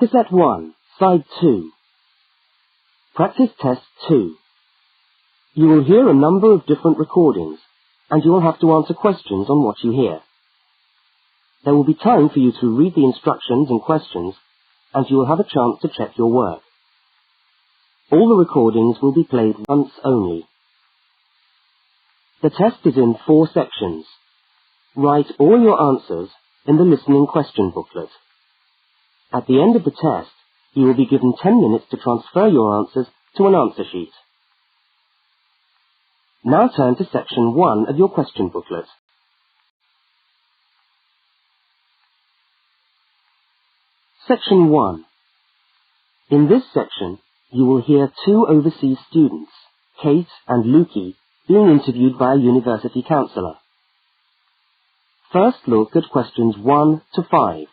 Cassette 1, Side 2. Practice Test 2. You will hear a number of different recordings, and you will have to answer questions on what you hear. There will be time for you to read the instructions and questions, and you will have a chance to check your work. All the recordings will be played once only. The test is in 4 sections. Write all your answers in the listening question booklet. At the end of the test, you will be given 10 minutes to transfer your answers to an answer sheet. Now turn to section 1 of your question booklet. Section 1. In this section, you will hear 2 overseas students, Kate and Luki, being interviewed by a university counsellor. First look at questions 1 to 5.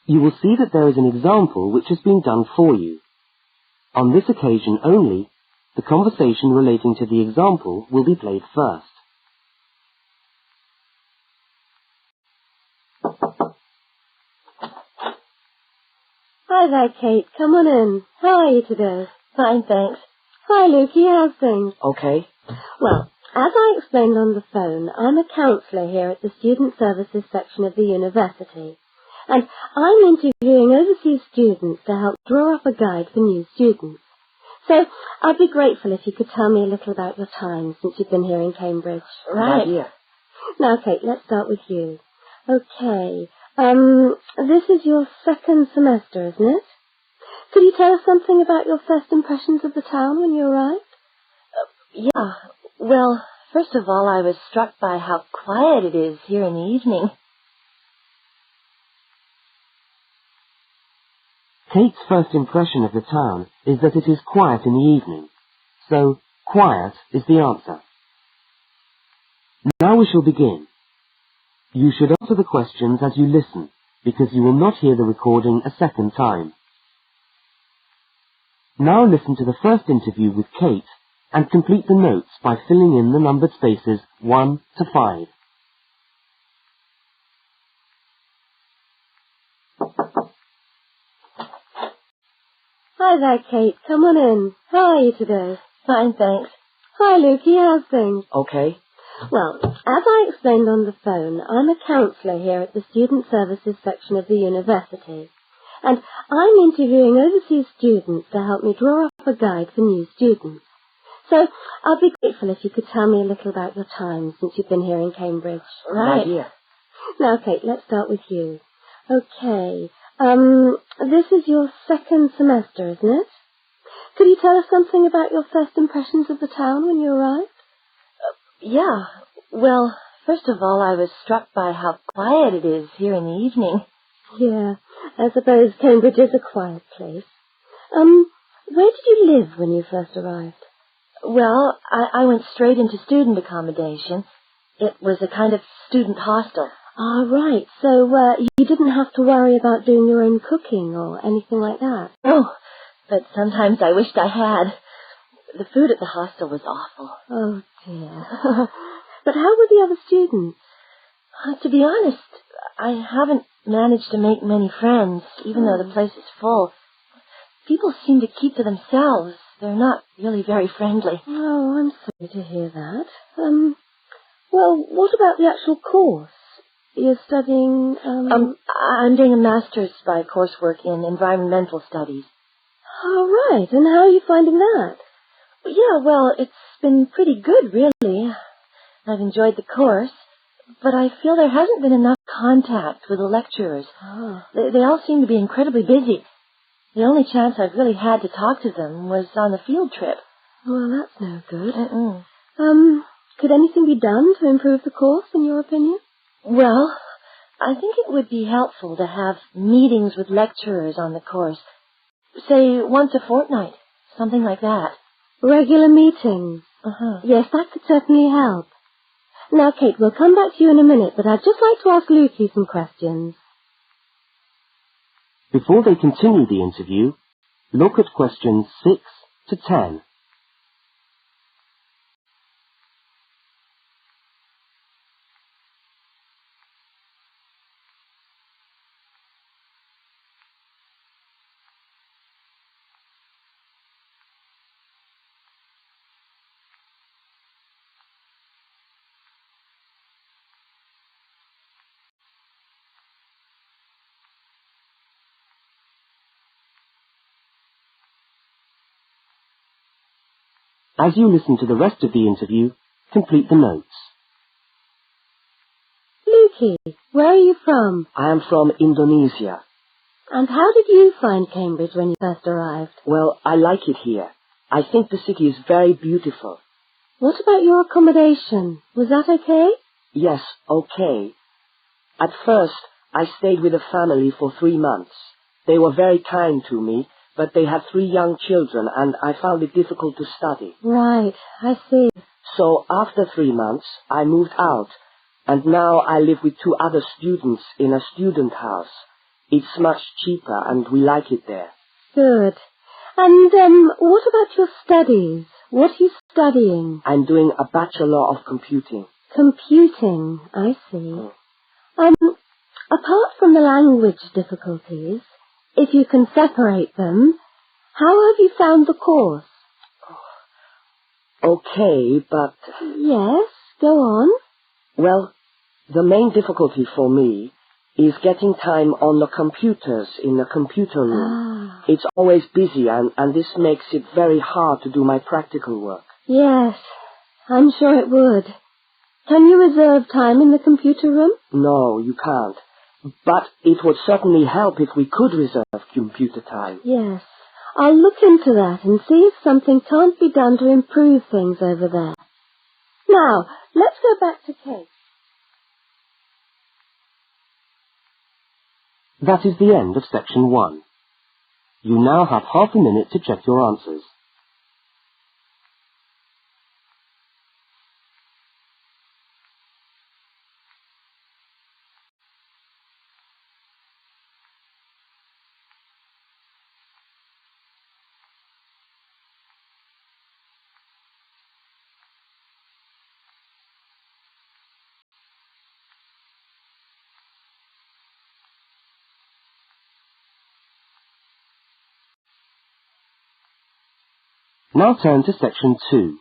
You will see that there is an example which has been done for you. On this occasion only, the conversation relating to the example will be played first. Hi there, Kate. Come on in. How are you today? Fine, thanks. Hi, Luki. How's things? Okay. Well, as I explained on the phone, I'm a counsellor here at the Student Services section of the university. And I'm interviewing overseas students to help draw up a guide for new students. So I'd be grateful if you could tell me a little about your time since you've been here in Cambridge. Right. Yeah. Now, Kate, let's start with you. Okay. This is your 2nd semester, isn't it? Could you tell us something about your first impressions of the town when you arrived? Yeah. Well, first of all, I was struck by how quiet it is here in the evening. Kate's first impression of the town is that it is quiet in the evening. So, quiet is the answer. Now we shall begin. You should answer the questions as you listen, because you will not hear the recording a second time. Now listen to the first interview with Kate and complete the notes by filling in the numbered spaces 1 to 5. Hi there, Kate. Come on in. How are you today? Fine, thanks. Hi, Luki. How's things? Okay. Well, as I explained on the phone, I'm a counsellor here at the Student Services section of the university. And I'm interviewing overseas students to help me draw up a guide for new students. So I'd be grateful if you could tell me a little about your time since you've been here in Cambridge. Right. Yeah. Now, Kate, let's start with you. Okay. This is your 2nd semester, isn't it? Could you tell us something about your first impressions of the town when you arrived? Yeah. Well, first of all, I was struck by how quiet it is here in the evening. Yeah, I suppose Cambridge is a quiet place. Where did you live when you first arrived? Well, I went straight into student accommodation. It was a kind of student hostel. Ah, right. So, you didn't have to worry about doing your own cooking or anything like that? Oh, but sometimes I wished I had. The food at the hostel was awful. Oh, dear. But how were the other students? To be honest, I haven't managed to make many friends, even though the place is full. People seem to keep to themselves. They're not really very friendly. Oh, I'm sorry to hear that. Well, what about the actual course? You're studying, I'm doing a master's by coursework in environmental studies. Oh, right. And how are you finding that? Yeah, well, it's been pretty good, really. I've enjoyed the course, but I feel there hasn't been enough contact with the lecturers. Oh. They all seem to be incredibly busy. The only chance I've really had to talk to them was on the field trip. Well, that's no good. Mm-mm. Could anything be done to improve the course, in your opinion? Well, I think it would be helpful to have meetings with lecturers on the course. say once a fortnight, something like that. Regular meetings. Yes, that could certainly help. Now, Kate, we'll come back to you in a minute, but I'd just like to ask Luki some questions. Before they continue the interview, look at questions 6 to 10. As you listen to the rest of the interview, complete the notes. Luki, where are you from? I am from Indonesia. And how did you find Cambridge when you first arrived? Well, I like it here. I think the city is very beautiful. What about your accommodation? Was that okay? Yes, okay. At first, I stayed with a family for 3 months. They were very kind to me, but they had 3 young children and I found it difficult to study. Right, I see. So after 3 months, I moved out, and now I live with 2 other students in a student house. It's much cheaper and we like it there. Good. And what about your studies? What are you studying? I'm doing a Bachelor of Computing. Computing, I see. Apart from the language difficulties, if you can separate them, how have you found the course? Okay, but... Yes, go on. Well, the main difficulty for me is getting time on the computers in the computer room. It's always busy and this makes it very hard to do my practical work. Yes, I'm sure it would. Can you reserve time in the computer room? No, you can't. But it would certainly help if we could reserve computer time. Yes, I'll look into that and see if something can't be done to improve things over there. Now, let's go back to Kate. That is the end of section 1. You now have half a minute to check your answers. Now turn to section 2.